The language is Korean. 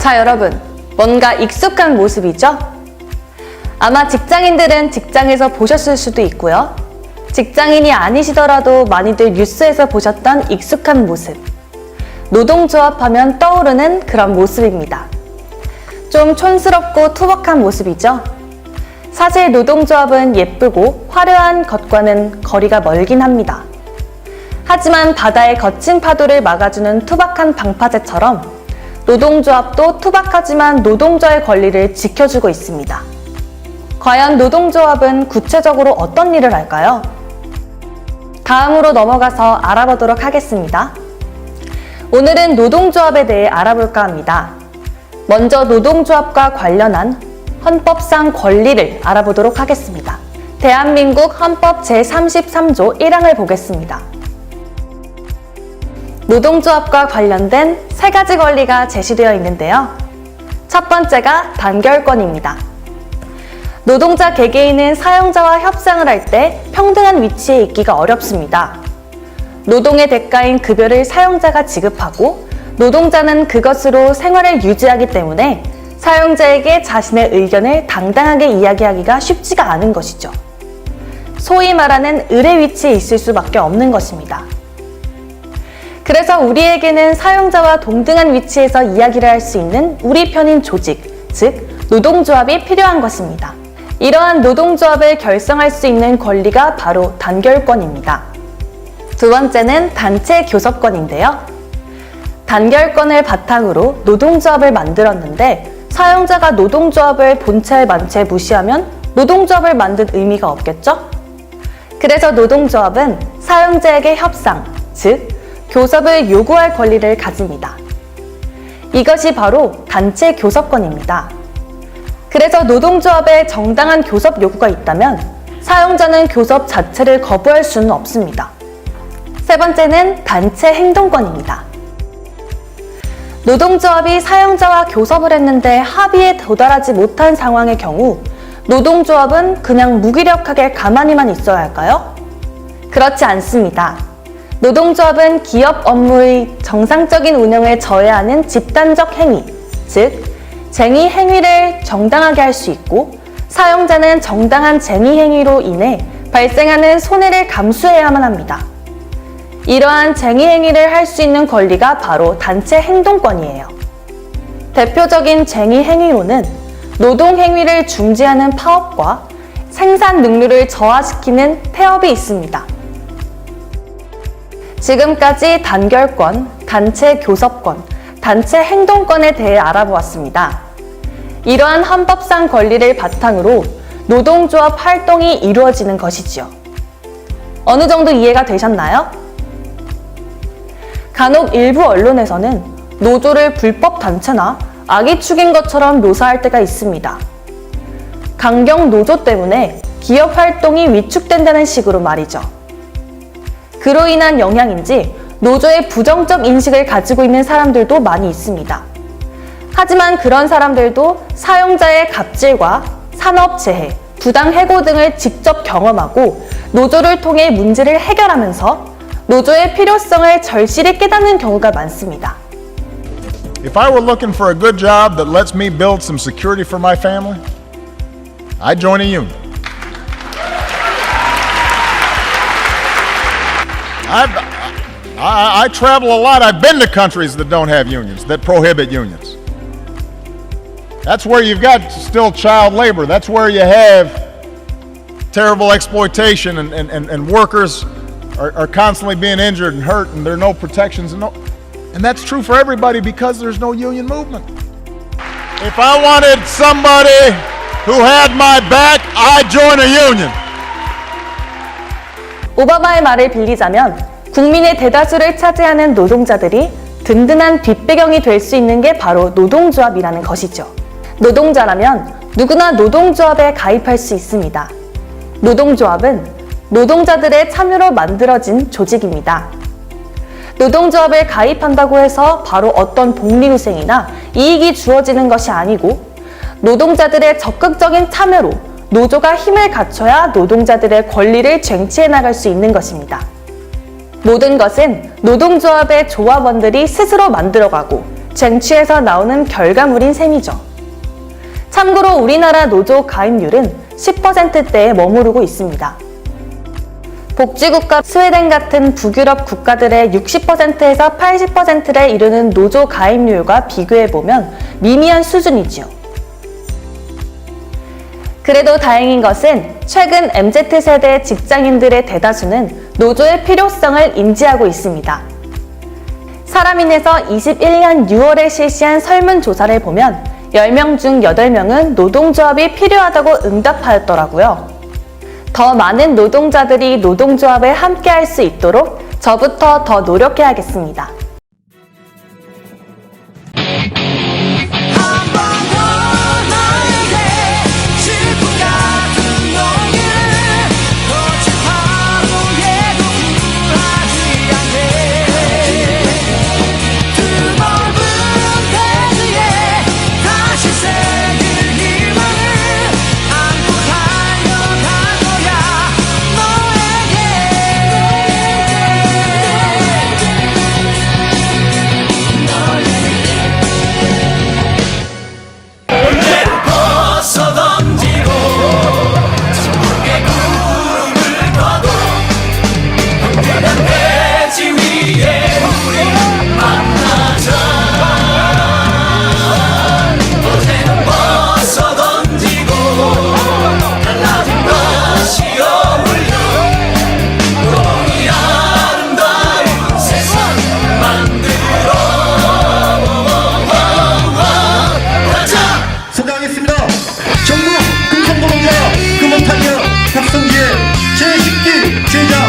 자, 여러분, 뭔가 익숙한 모습이죠? 아마 직장인들은 직장에서 보셨을 수도 있고요. 직장인이 아니시더라도 많이들 뉴스에서 보셨던 익숙한 모습. 노동조합 하면 떠오르는 그런 모습입니다. 좀 촌스럽고 투박한 모습이죠? 사실 노동조합은 예쁘고 화려한 것과는 거리가 멀긴 합니다. 하지만 바다의 거친 파도를 막아주는 투박한 방파제처럼 노동조합도 투박하지만 노동자의 권리를 지켜주고 있습니다. 과연 노동조합은 구체적으로 어떤 일을 할까요? 다음으로 넘어가서 알아보도록 하겠습니다. 오늘은 노동조합에 대해 알아볼까 합니다. 먼저 노동조합과 관련한 헌법상 권리를 알아보도록 하겠습니다. 대한민국 헌법 제33조 1항을 보겠습니다. 노동조합과 관련된 3가지 권리가 제시되어 있는데요. 첫 번째가 단결권입니다. 노동자 개개인은 사용자와 협상을 할 때 평등한 위치에 있기가 어렵습니다. 노동의 대가인 급여를 사용자가 지급하고 노동자는 그것으로 생활을 유지하기 때문에 사용자에게 자신의 의견을 당당하게 이야기하기가 쉽지가 않은 것이죠. 소위 말하는 을의 위치에 있을 수밖에 없는 것입니다. 그래서 우리에게는 사용자와 동등한 위치에서 이야기를 할 수 있는 우리 편인 조직, 즉 노동조합이 필요한 것입니다. 이러한 노동조합을 결성할 수 있는 권리가 바로 단결권입니다. 두 번째는 단체 교섭권인데요. 단결권을 바탕으로 노동조합을 만들었는데 사용자가 노동조합을 본체 만체 무시하면 노동조합을 만든 의미가 없겠죠? 그래서 노동조합은 사용자에게 협상, 즉 교섭을 요구할 권리를 가집니다. 이것이 바로 단체 교섭권입니다. 그래서 노동조합에 정당한 교섭 요구가 있다면 사용자는 교섭 자체를 거부할 수는 없습니다. 세 번째는 단체 행동권입니다. 노동조합이 사용자와 교섭을 했는데 합의에 도달하지 못한 상황의 경우 노동조합은 그냥 무기력하게 가만히만 있어야 할까요? 그렇지 않습니다. 노동조합은 기업 업무의 정상적인 운영을 저해하는 집단적 행위, 즉 쟁의 행위를 정당하게 할 수 있고 사용자는 정당한 쟁의 행위로 인해 발생하는 손해를 감수해야만 합니다. 이러한 쟁의 행위를 할 수 있는 권리가 바로 단체 행동권이에요. 대표적인 쟁의 행위로는 노동 행위를 중지하는 파업과 생산 능률을 저하시키는 폐업이 있습니다. 지금까지 단결권, 단체 교섭권, 단체 행동권에 대해 알아보았습니다. 이러한 헌법상 권리를 바탕으로 노동조합 활동이 이루어지는 것이지요. 어느 정도 이해가 되셨나요? 간혹 일부 언론에서는 노조를 불법 단체나 악의 축인 것처럼 묘사할 때가 있습니다. 강경 노조 때문에 기업 활동이 위축된다는 식으로 말이죠. 그로 인한 영향인지 노조의 부정적 인식을 가지고 있는 사람들도 많이 있습니다. 하지만 그런 사람들도 사용자의 갑질과 산업재해, 부당해고 등을 직접 경험하고 노조를 통해 문제를 해결하면서 노조의 필요성을 절실히 깨닫는 경우가 많습니다. If I were looking for a good job that lets me build some security for my family, I'd join a union. I travel a lot. I've been to countries that don't have unions, that prohibit unions. That's where you've got still child labor. That's where you have terrible exploitation and workers are constantly being injured and hurt and there are no protections. And that's true for everybody because there's no union movement. If I wanted somebody who had my back, I'd join a union. 오바마의 말을 빌리자면 국민의 대다수를 차지하는 노동자들이 든든한 뒷배경이 될 수 있는 게 바로 노동조합이라는 것이죠. 노동자라면 누구나 노동조합에 가입할 수 있습니다. 노동조합은 노동자들의 참여로 만들어진 조직입니다. 노동조합을 가입한다고 해서 바로 어떤 복리후생이나 이익이 주어지는 것이 아니고 노동자들의 적극적인 참여로 노조가 힘을 갖춰야 노동자들의 권리를 쟁취해 나갈 수 있는 것입니다. 모든 것은 노동조합의 조합원들이 스스로 만들어가고 쟁취해서 나오는 결과물인 셈이죠. 참고로 우리나라 노조 가입률은 10%대에 머무르고 있습니다. 복지국가 스웨덴 같은 북유럽 국가들의 60%에서 80%를 이루는 노조 가입률과 비교해보면 미미한 수준이지요. 그래도 다행인 것은 최근 MZ세대 직장인들의 대다수는 노조의 필요성을 인지하고 있습니다. 사람인에서 21년 6월에 실시한 설문조사를 보면 10명 중 8명은 노동조합이 필요하다고 응답하였더라고요. 더 많은 노동자들이 노동조합에 함께할 수 있도록 저부터 더 노력해야겠습니다. 전국 금속노동자 금호타이어 박성기의 제10기 제자